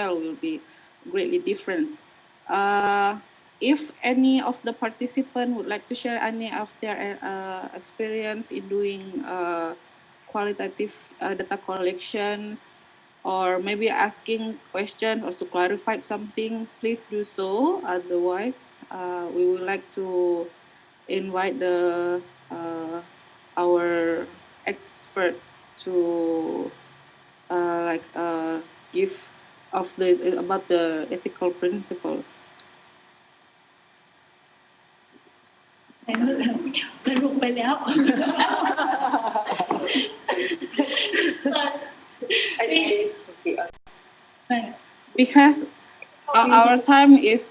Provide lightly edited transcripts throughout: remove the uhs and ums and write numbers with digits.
well will be greatly different. If any of the participants would like to share any of their experience in doing qualitative data collections, or maybe asking questions or to clarify something, please do so. Otherwise, we would like to invite our expert to give about the ethical principles. สรุปไปแล้ว Because our time is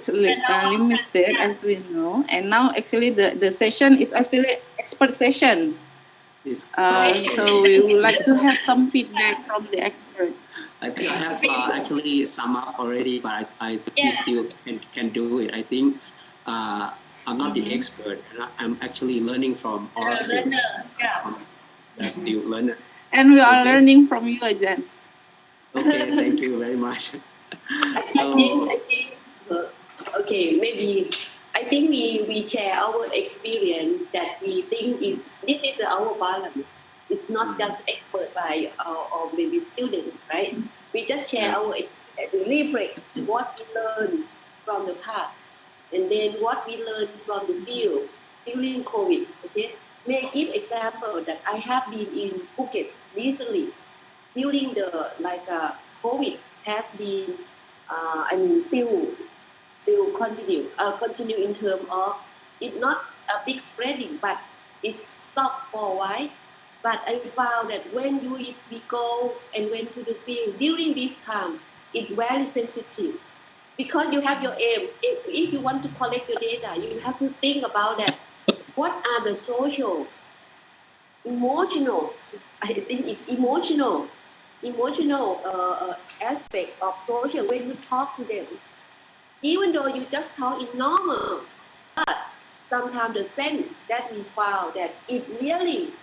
limited, as we know, and now actually the session is actually expert session. So we would like to have some feedback from the expert. I think I have actually sum up already, but I still can do it. I think I'm not the expert. I'm actually learning from all of you. I'm still learner. And we are learning from you again. Okay, thank you very much. I think okay, maybe I think we share our experience that we think this is our balance. It's not just expert by or maybe student, right? We just share our experience, reflect what we learned from the past, and then what we learned from the field during COVID. Okay, may give example that I have been in Phuket recently during the COVID has been still continue in terms of it not a big spreading, but it's stopped for a while. But I found that when we go and went to the field during this time, it's very sensitive because you have your aim. If you want to collect your data, you have to think about that. What are the social, emotional? I think it's emotional aspect of social when you talk to them. Even though you just talk in normal, but sometimes the sense that we found that it really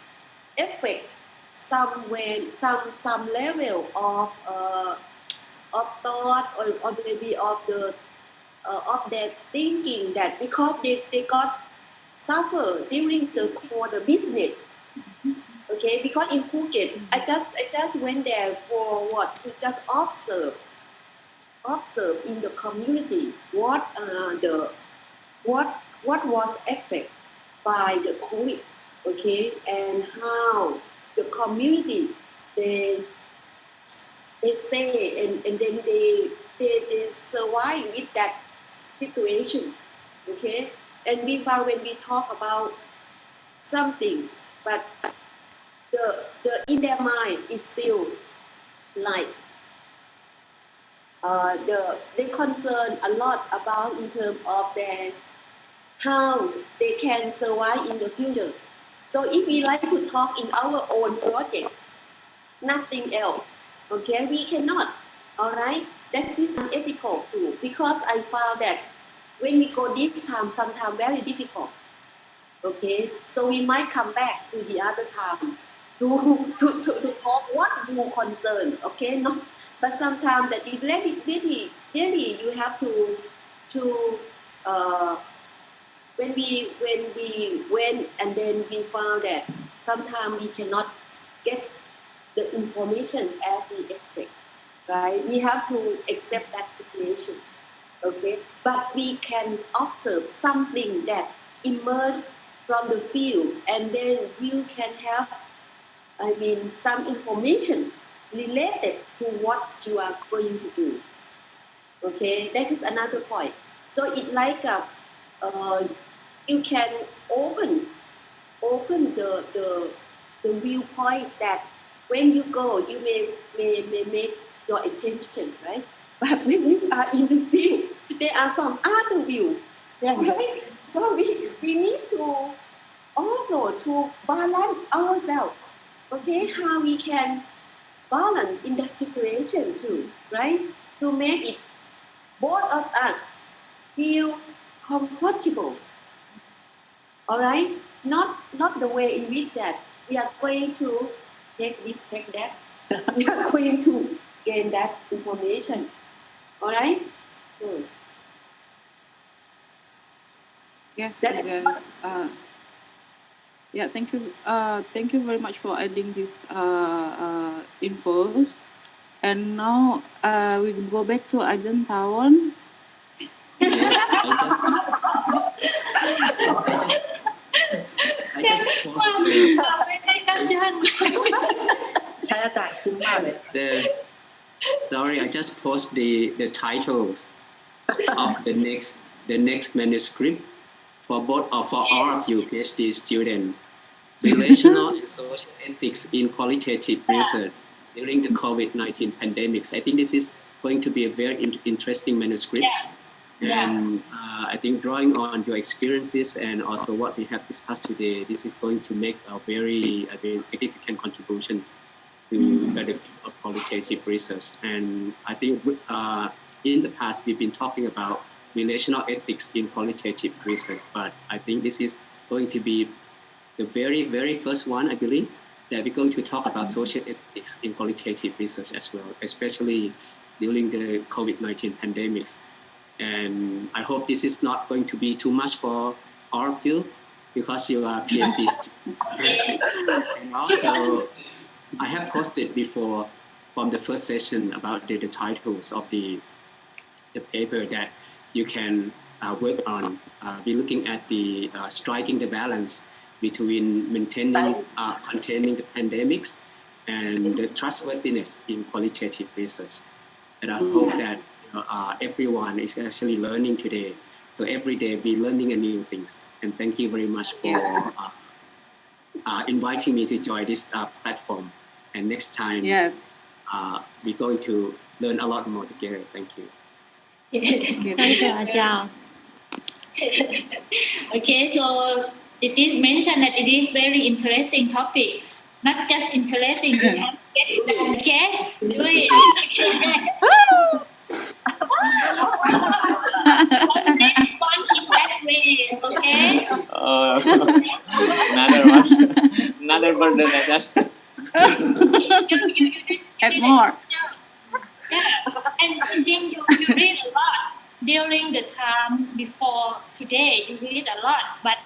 affect some level of thought or maybe of their thinking, that because they got suffer during for the business. Okay, because in Phuket, I just went there for to just observe in the community what was affected by the COVID, okay, and how the community they stay and then they survive with that situation, okay. And we found when we talk about something, but the in their mind is still like they concern a lot about in terms of how they can survive in the future. So if we like to talk in our own project, nothing else, okay, we cannot. All right, that is unethical too, because I found that when we go this time, sometimes very difficult. Okay, so we might come back to the other time to talk what you concern. Okay, no, but sometimes that it really you have to when we went and then we found that sometimes we cannot get the information as we expect, right? We have to accept that situation, okay? But we can observe something that emerge from the field, and then you can have, some information related to what you are going to do, okay? This is another point. So it's like you can open the viewpoint that when you go, you may make your attention, right? But when you are in the field, there are some other view, right? So we need to also to balance ourselves, okay? How we can balance in that situation too, right? To make it both of us feel comfortable. All right, not the way in which that we are going to take this, take that. We are going to gain that information. All right? Yes, Ajahn. Yeah, thank you. Thank you very much for adding this infos. And now we go back to Ajahn Thaworn. Yes, I just post sorry, I just post the titles of the next manuscript for both for all of you PhD students. Relational and social ethics in qualitative research during the COVID-19 pandemics. I think this is going to be a very interesting manuscript. And I think drawing on your experiences and also what we have discussed today, this is going to make a very significant contribution to the field of qualitative research. And I think in the past, we've been talking about relational ethics in qualitative research, but I think this is going to be the very, very first one, I believe, that we're going to talk about social ethics in qualitative research as well, especially during the COVID-19 pandemics. And I hope this is not going to be too much for all of you because you are PhD students. And also, I have posted before from the first session about the titles of the paper that you can work on. Be looking at the striking the balance between maintaining, containing the pandemics and the trustworthiness in qualitative research. And I hope that everyone is actually learning today. So every day be learning a new things. And thank you very much for inviting me to join this platform. And next time, we're going to learn a lot more together. Thank you. Thank you, Ajahn. Okay, so it is mentioned that it is very interesting topic. Not just interesting, you have to get it done, okay? Do it. Next one in that way, okay? Another burden, I guess. And more. Yeah, and then you read a lot during the time before today. You read a lot, but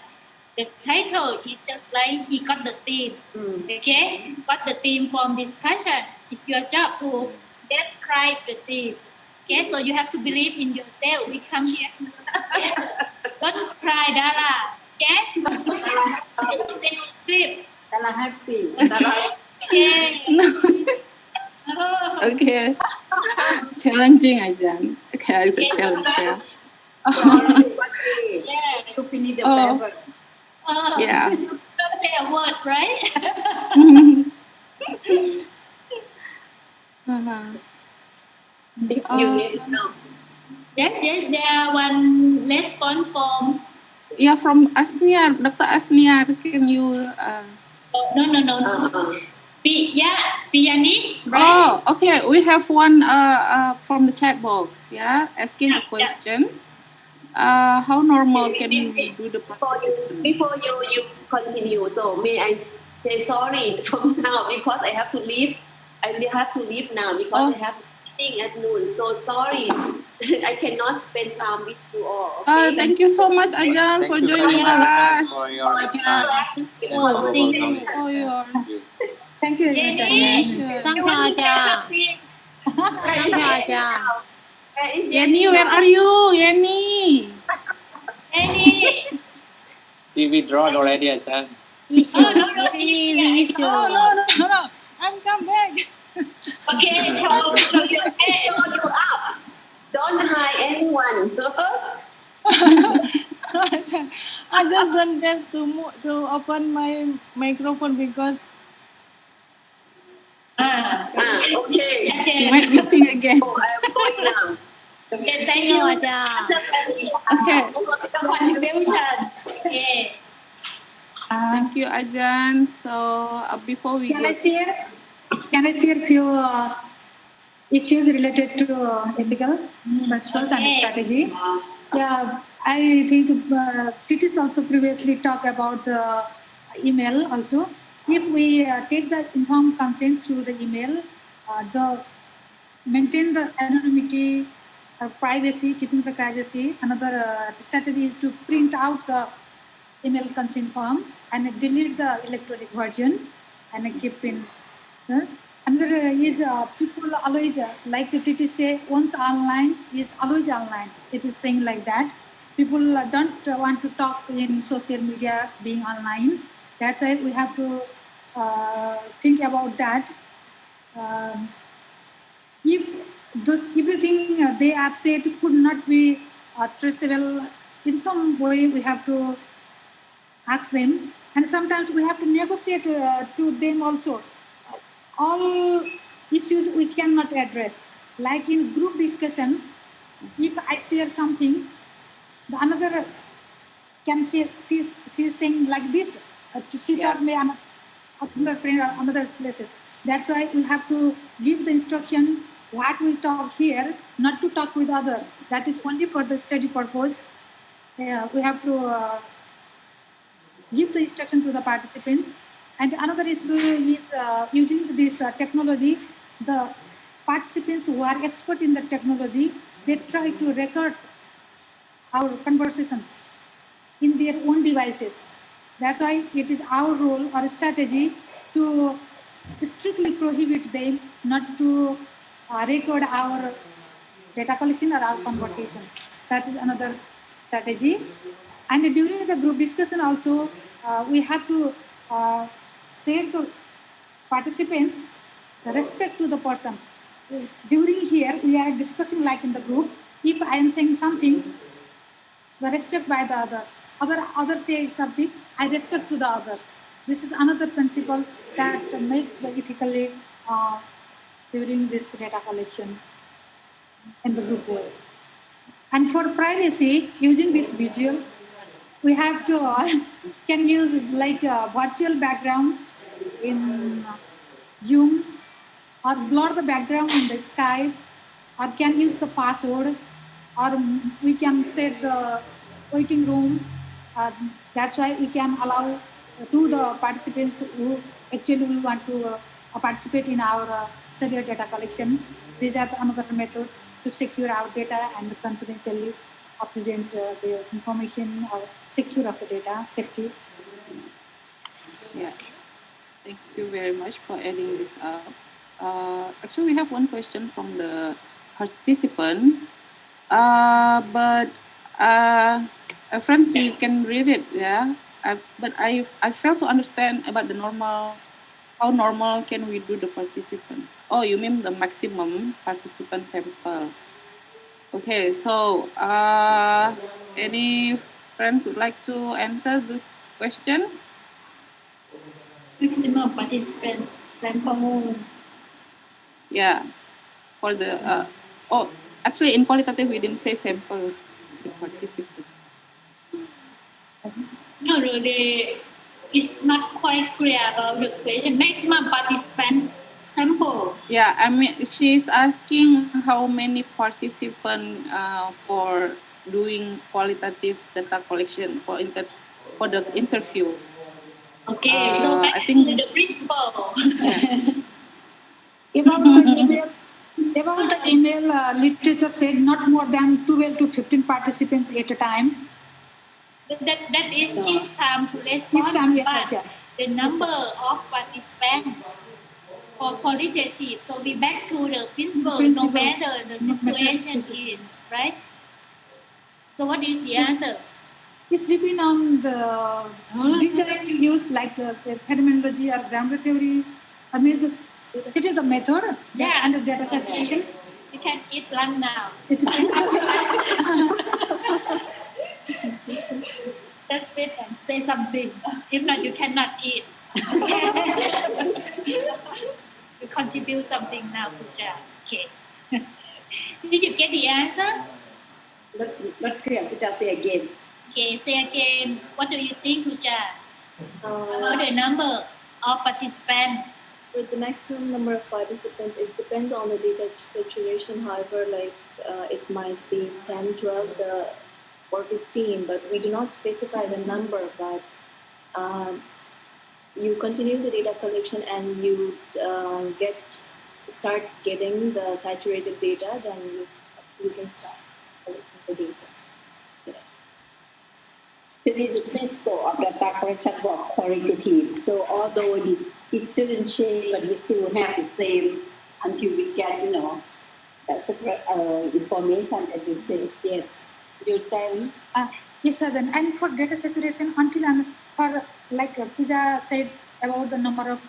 the title is just like he got the theme. Okay, got the theme from discussion. It's your job to describe the theme. Okay, so you have to believe in yourself. We come here. Okay? Don't cry, Dara. Okay, then we script. Dara happy. Okay. Okay. Challenging, Ajahn. Okay, it's a challenge. To finish the paper. Yeah. Don't say a word, right? You read it now. Yes, there are one response from. Yeah, from Asniar, Dr. Asniar. Can you? No. Piyani, right? Oh, okay. We have one from the chat box. Yeah, asking a question. How normal can we do the before you continue? So may I say sorry from now because I have to leave. I have to leave now because I have meeting at noon. So sorry, I cannot spend time with you all. Okay? Thank you so much, Ajahn, for joining us. For your Thank you, Ajahn. Thank you, Ajahn. Yenny, where are you, Yenny? She withdrawn already, Ajahn. No. I'm come back. Okay, show your face. Show you up. Don't hide anyone. I just don't get to open my microphone because. Okay. She went missing again. Oh, I am going now. Okay, thank you, Ajahn. Okay. Contribution. Okay. Thank you, Ajahn. So before we Can I share few issues related to ethical principles and strategy? Yeah, I think Titis also previously talked about email also. If we take the informed consent through the email, the maintain the anonymity, privacy, keeping the privacy. Another strategy is to print out the email consent form and delete the electronic version and keep in. Another is people always, like it is say, once online is always online. It is saying like that. People don't want to talk in social media being online. That's why we have to think about that. If everything they are said could not be traceable, in some way we have to ask them, and sometimes we have to negotiate to them also. All issues we cannot address. Like in group discussion, if I share something, the another can say, she's saying like this, she taught me another friend or another places. That's why we have to give the instruction what we talk here, not to talk with others. That is only for the study purpose. We have to give the instruction to the participants. And another issue is using this technology. The participants who are expert in the technology, they try to record our conversation in their own devices. That's why it is our role or strategy to strictly prohibit them not to record our data collection or our conversation. That is another strategy. And during the group discussion also, we have to say to participants the respect to the person. During here, we are discussing like in the group. If I am saying something, the respect by the others. Others say something, I respect to the others. This is another principle that make the ethically during this data collection in the group way. And for privacy, using this visual, we have to can use like a virtual background in Zoom, or blur the background in the Skype, or can use the password, or we can set the waiting room. That's why we can allow to the participants who actually we want to participate in our study or data collection. These are the another methods to secure our data and confidentially present the information or secure of the data, safety. Yeah, thank you very much for adding this up. Actually, we have one question from the participant, but friends, you can read it, yeah. But I fail to understand about the normal. How normal can we do the participants? Oh, you mean the maximum participant sample? Okay, so any friends would like to answer this question? Maximum participant sample. Yeah, for the actually in qualitative we didn't say sample, say participant. No, really, it's not quite clear about the question. Maximum participant sample. Yeah, I mean she's asking how many participants for doing qualitative data collection for the interview. Okay, so back I think to the principle. About the email literature said not more than 12 to 15 participants at a time. But that is each time to respond. Each time, yes, but the number of participants for qualitative. So we back to the principle, no matter the situation is, right? So what is the answer? It's depending on the design you use, like the phenomenology or grammar theory. I mean, it is the method and the data saturation. You can eat lunch now. That's it, and say something. If not, you cannot eat. You contribute something now, Puja. Okay. Did you get the answer? Not clear. Puja, say again. Okay, say again. What do you think, Puja? About the number of participants? With the maximum number of participants, it depends on the data saturation. However, like it might be 10, 12, or 15, but we do not specify the number. But you continue the data collection and you get start getting the saturated data, then you can start collecting the data. There is a principle of data collection for qualitative. So although it shouldn't change, but we still have the same until we get, that's information that you say. Yes. You tell. Yes, sir. Then, and for data saturation, for like Pooja said about the number of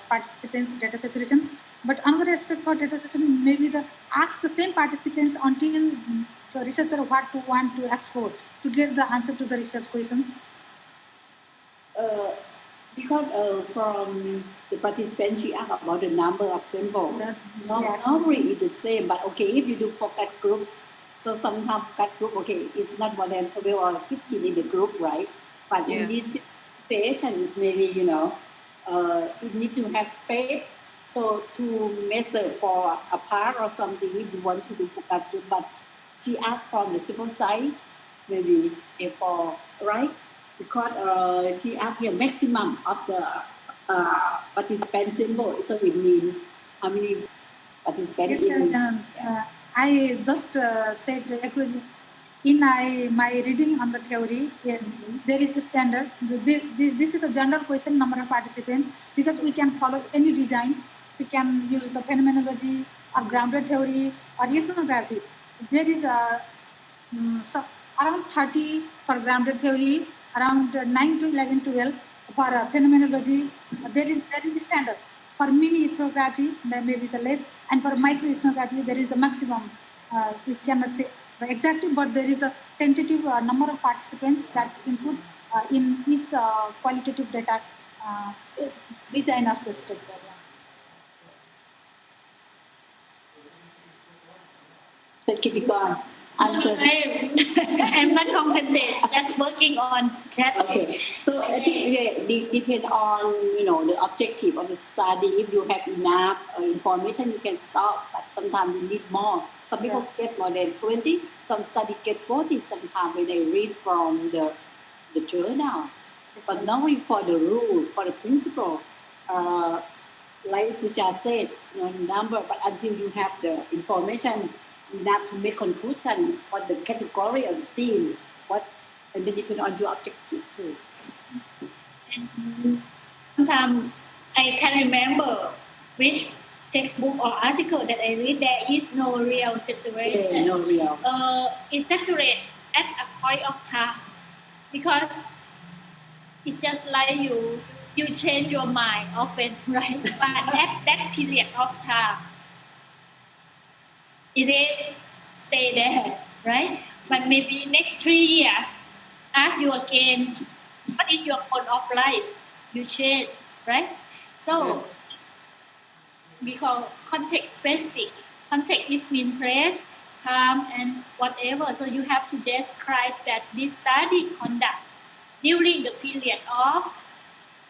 participants, data saturation. But another aspect for data saturation, maybe ask the same participants until the researcher what to want to export to get the answer to the research questions. Because from the participants, she asked about the number of samples. Normally it's the same, but okay, if you do for cut groups, so sometimes cut group, okay, it's not more than 12 or 15 in the group, right? But in this situation, maybe, it need to have space. So to measure for a part or something, if you want to do for cut group, but she asked from the simple size, maybe A4, right? Because she asked here maximum of the participant symbol, so it means how many participants? Yes, I just said in my reading on the theory, there is a standard. This is a general question, number of participants, because we can follow any design. We can use the phenomenology or grounded theory or ethnography. There is around 30 for grounded theory, around 9 to 11, 12 for phenomenology. There is standard. For mini ethnography, there may be the less, and for micro ethnography, there is the maximum. We cannot say the exact, but there is a tentative number of participants that input in each qualitative data design of the study. Answer. I'm not concentrated, just working on chat. Okay, so I think it depends on the objective of the study. If you have enough information, you can stop. But sometimes you need more. Some people get more than 20. Some study get 40. Sometimes when they read from the journal. But knowing for the rule, for the principle, like Puja said, number. But until you have the information enough to make conclusion on the category of the theme, and then depend on your objective too. And sometimes I can remember which textbook or article that I read. There is no real saturation. Yeah, no real. It's saturated at a point of time because it's just like you change your mind often, right? But at that period of time, it is stay there, right? But maybe next 3 years, ask you again, what is your goal of life? You change, right? So, we call context specific. Context is mean place, time, and whatever. So you have to describe that this study conduct during the period of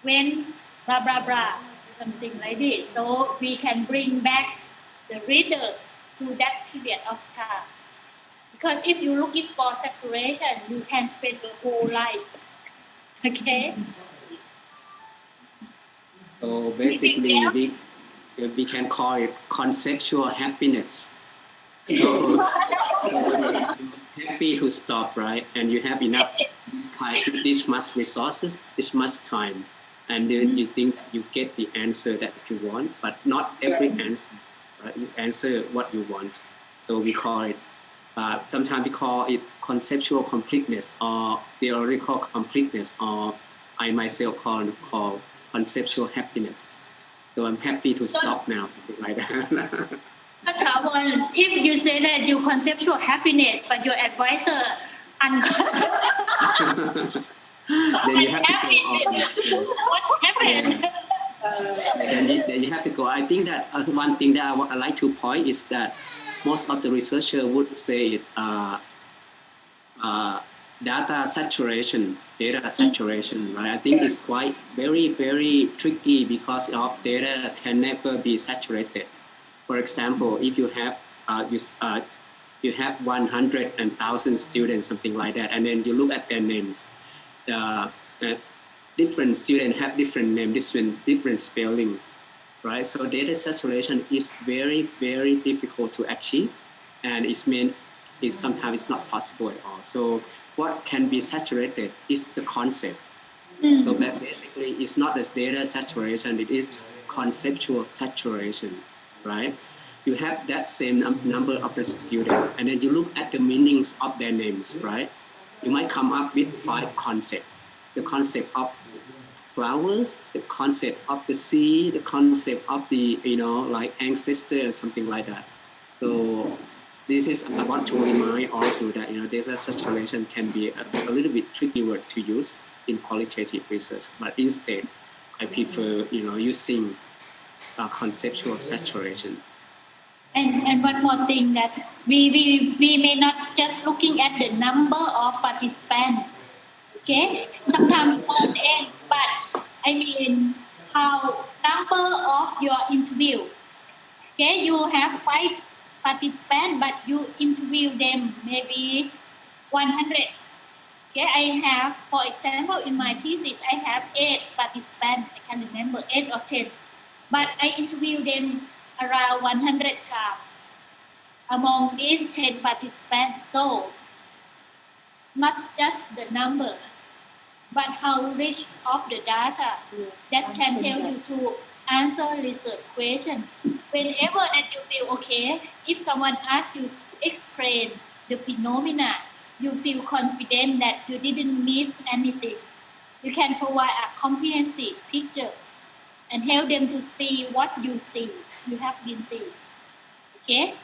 when blah, blah, blah, something like this. So we can bring back the reader to that period of time. Because if you're looking for saturation, you can spend the whole life. Okay? So basically, we can call it conceptual happiness. So happy to stop, right? And you have enough this much resources, this much time, and then you think you get the answer that you want, but not every answer. Right? You answer what you want. So we call it. Sometimes we call it conceptual completeness or theoretical completeness, or I myself call conceptual happiness. So I'm happy to stop now, like that. Thaworn, if you say that you conceptual happiness, but your advisor then you have to go. What happened? Then you have to go. I think that one thing that I like to point is that most of the researchers would say data saturation, right? I think it's quite very, very tricky because of data can never be saturated. For example, if you have you have 100 and 1,000 students, something like that, and then you look at their names, different students have different names, different spelling. right? So data saturation is very, very difficult to achieve, and sometimes it's not possible at all. So what can be saturated is the concept. So that basically it's not as data saturation, it is conceptual saturation, right? You have that same number of the students, and then you look at the meanings of their names, right? You might come up with 5 concepts. The concept of flowers, the concept of the sea, the concept of the, like ancestor or something like that. So this is, I want to remind all of you that, data saturation can be a little bit tricky word to use in qualitative research, but instead, I prefer, using conceptual saturation. And one more thing, that we may not just looking at the number of participants, okay? Sometimes more than, but I mean how number of your interview. Okay, you have 5 participants, but you interview them maybe 100. Okay, I have, for example, in my thesis, I have 8 participants. I can't remember 8 or 10, but I interview them around 100 times among these 10 participants. So, not just the number, but how rich of the data that can help you to answer research question. Whenever that you feel okay, if someone asks you to explain the phenomena, you feel confident that you didn't miss anything. You can provide a comprehensive picture and help them to see what you have been seeing. Okay?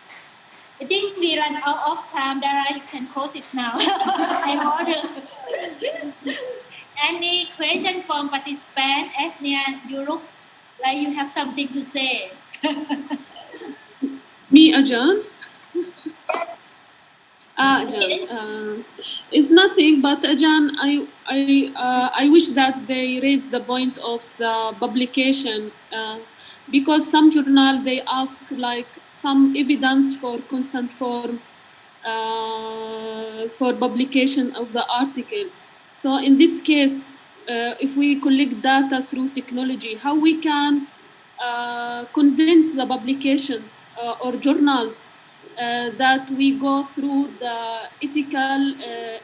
I think we run out of time. Dara, you can close it now. I'm ordered. Any question from participant? Asniar, you look like you have something to say. Me, Ajahn? Ajahn, it's nothing, but Ajahn, I wish that they raise the point of the publication, because some journal, they ask like some evidence for consent for publication of the articles. So in this case, if we collect data through technology, how we can convince the publications or journals that we go through the ethical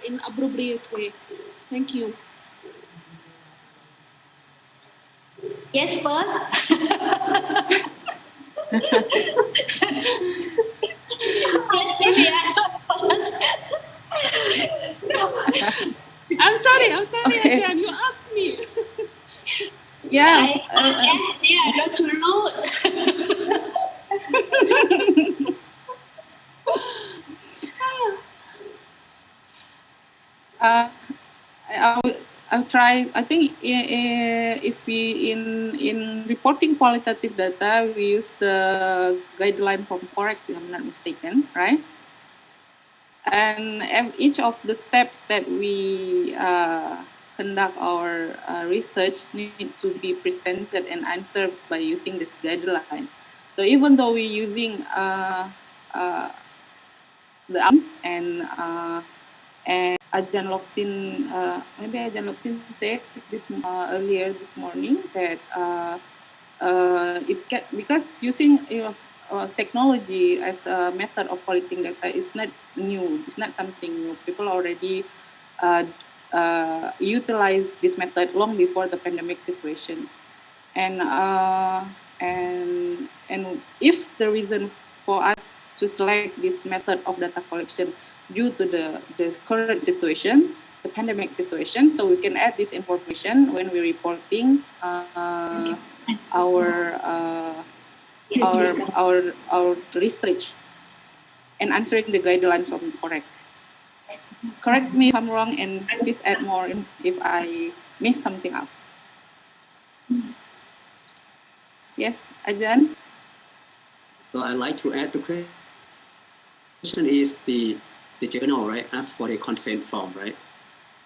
in appropriate way. Thank you. Yes, first. I'm sorry, Okay. Ajahn, you asked me. Yeah. Not too rude. I'll try. I think if we in reporting qualitative data, we use the guideline from Correct, if I'm not mistaken, right? And each of the steps that we conduct our research need to be presented and answered by using this guideline. So even though we're using the arms and Dr.R.C.Locsin, maybe Dr.R.C.Locsin said this earlier this morning that because using technology as a method of collecting data is not new. It's not something new. People already utilize this method long before the pandemic situation, and if the reason for us to select this method of data collection due to the current situation, the pandemic situation, so we can add this information when we're reporting our research and answering the guidelines from Correct. Correct me if I'm wrong, and please add more if I miss something up. Yes, Ajahn? So I'd like to add the question is the journal, right, ask for the consent form, right,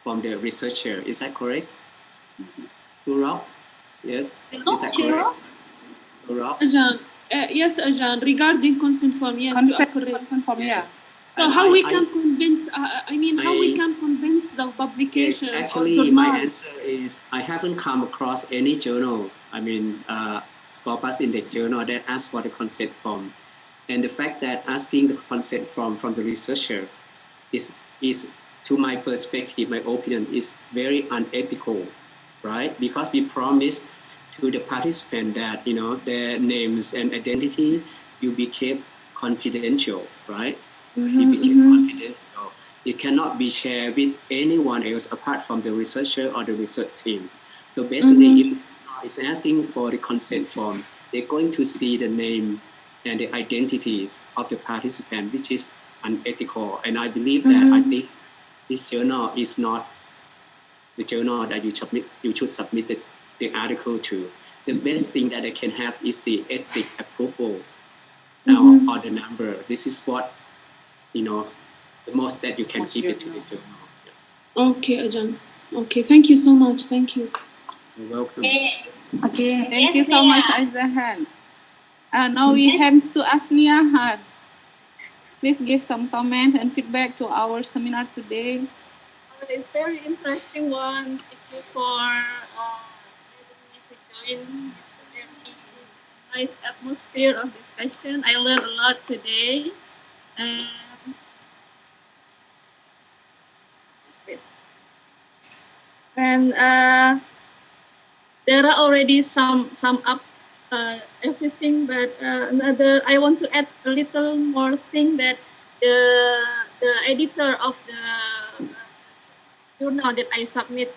from the researcher. Is that correct? Rob? Yes. Is that correct? Rob? Ajahn, yes, Ajahn. Regarding consent form, yes, you are correct. Consent form, yeah. So how we can convince? How we can convince the publication? Actually, my answer is I haven't come across any journal. corpus in the journal that asks for the consent form. And the fact that asking the consent form from the researcher is to my perspective, my opinion, is very unethical, right? Because we promise to the participant that, you know, their names and identity will be kept confidential, right? It became confidential. It cannot be shared with anyone else apart from the researcher or the research team. So basically, if it's asking for the consent form, they're going to see the name and the identities of the participant, which is unethical. And I believe that I think this journal is not the journal that you should submit the article to. The best thing that they can have is the ethic approval or the number. This is what, you know, the most that you can give it to the journal. Okay, Ajahn. Okay, thank you so much. Thank you. You're welcome. Okay, thank you so much, Azahan. Now we hands to Asniar. Please give some comment and feedback to our seminar today. It's very interesting one. Thank you for letting me to join. It's a very nice atmosphere of discussion. I learned a lot today. And there are already some up everything, but another I want to add a little more thing that the editor of the journal that I submit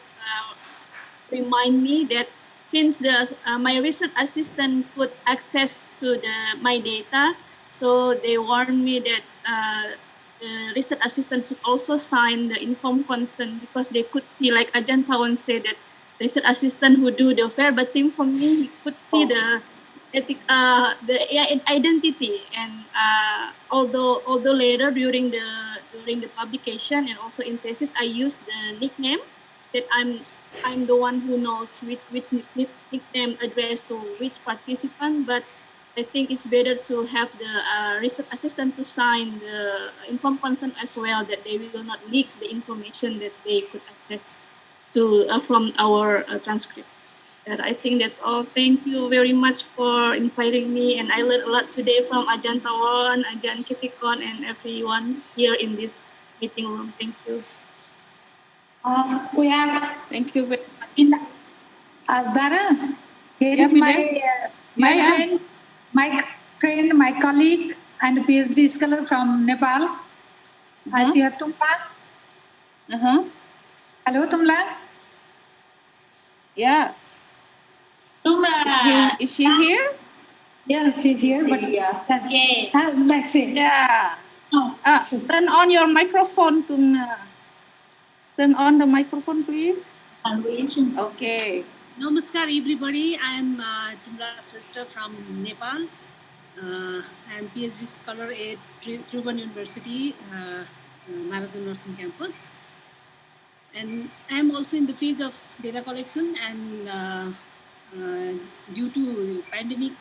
remind me that since my research assistant could access to my data, so they warned me that the research assistant should also sign the informed consent, because they could see, like Ajahn Thaworn said, that research assistant who do the verbatim for me, he could see the identity. And although later during the publication and also in thesis, I used the nickname that I'm the one who knows which nickname addressed to which participant, but I think it's better to have the research assistant to sign the informed consent as well, that they will not leak the information that they could access to from our transcript. And I think that's all. Thank you very much for inviting me, and I learned a lot today from Ajahn Thaworn, Ajahn Kitikon, and everyone here in this meeting room. Thank you. We have. Thank you very much. Dara, here is my friend, my colleague, and PhD scholar from Nepal. I see her, Tumla. Hello, Tumla. Yeah. Tumla. Is she here? Yeah, she's here, but that's it. Yeah. Turn on your microphone, Tumla. Turn on the microphone, please. Okay. Namaskar, everybody. I am Tumla Shrestha from Nepal. I am PhD scholar at Thaworn University, Marathon Nursing Campus. And I am also in the field of data collection, and due to pandemic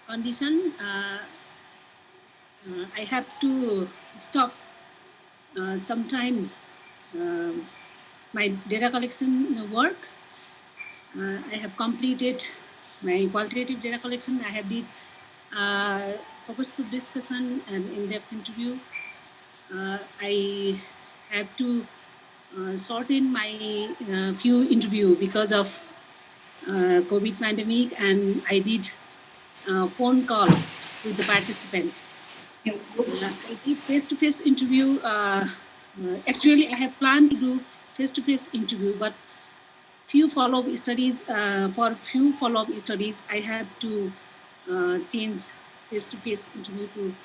condition, I have to stop sometime my data collection work. I have completed my qualitative data collection. I have did focus group discussion and in-depth interview. I have to sort in my few interview because of COVID pandemic, and I did phone call with the participants. I did face-to-face interview. Actually, I have planned to do face-to-face interview, but for few follow-up studies, I have to change face-to-face interview to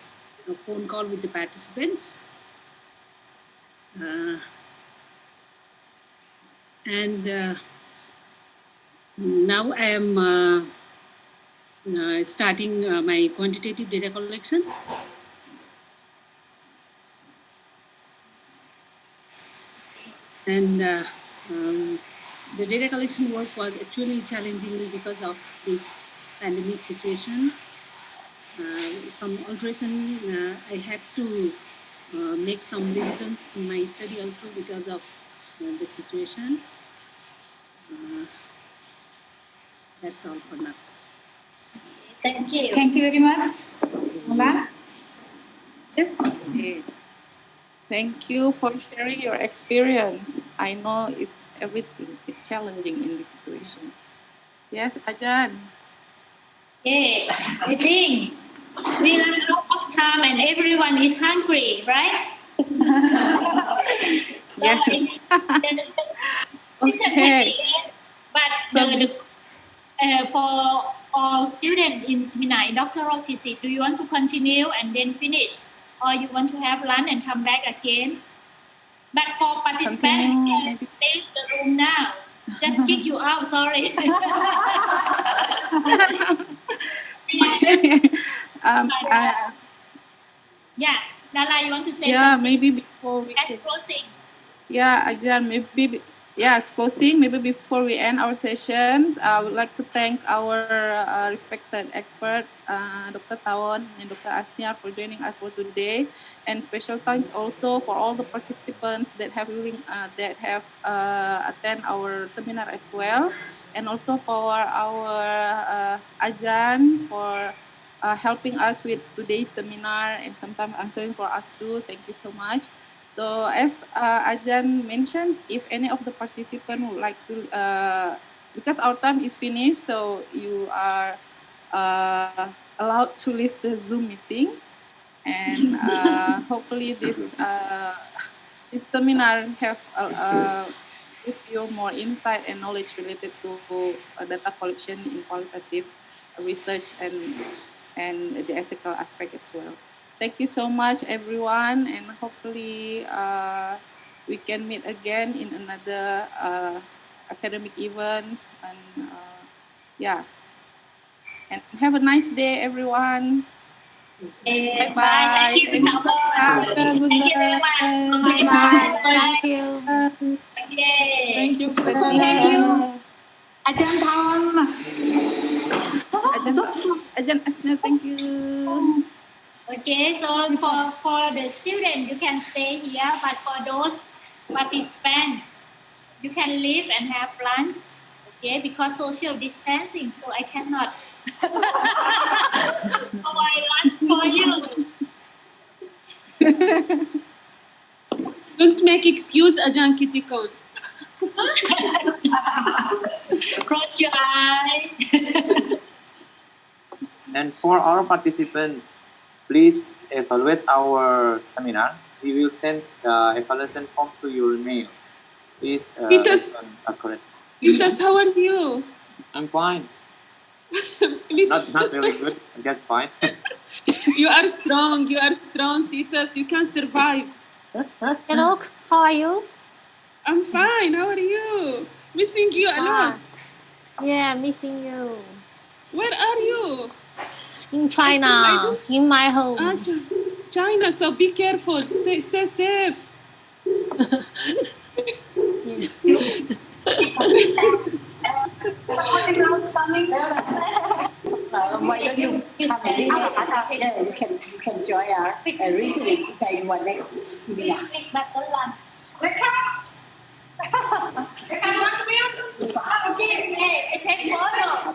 a phone call with the participants. And now I am starting my quantitative data collection. And the data collection work was actually challenging because of this pandemic situation. Some alteration, I had to make some revisions in my study also because of the situation. That's all for now. Thank you. Thank you very much. Hola. Yes. Okay. Thank you for sharing your experience. I know everything is challenging in this situation. Yes, Ajan. Yeah, I think we run out of time and everyone is hungry, right? So Yes. I think Okay. but for all students in seminar in doctoral thesis, do you want to continue and then finish, or you want to have lunch and come back again? But for participants, you can leave the room now. Just kick you out. Sorry. Yeah, Nala, you want to say something? Yeah, maybe before we closing. Yeah, again, maybe closing. Maybe before we end our session, I would like to thank our respected expert, Dr. Thaworn and Dr. Asniar, for joining us for today, and special thanks also for all the participants that have attend our seminar as well, and also for our Ajan for helping us with today's seminar and sometimes answering for us too. Thank you so much. So as Ajan mentioned, if any of the participants would like to, because our time is finished, so you are allowed to leave the Zoom meeting, and hopefully this seminar have give you more insight and knowledge related to data collection in qualitative research and the ethical aspect as well. Thank you so much, everyone, and hopefully we can meet again in another academic event. And and have a nice day, everyone. Bye bye. Thank you. Thank you very much. Goodbye. Thank you. Thank you. Thank you. Ajahn Thaworn. Ajan Asniar, thank you. Okay, so for the students, you can stay here, but for those participants, you can leave and have lunch, okay, because social distancing, so I cannot provide lunch for you. Don't make excuse, Ajahn Kitikon. Close your eye. And for our participants, please evaluate our seminar. We will send the evaluation form to your mail. Please respond accurate. Titus, how are you? I'm fine. Please. Not really good. That's fine. You are strong, Titus. You can survive. Hello, how are you? I'm fine. How are you? Missing you a lot. Yeah, missing you. Where are you? In China, in my home. China, so be careful. Stay safe. Why don't you come and visit us? Yeah, you can join our reasoning in our next seminar. Okay, I take photo.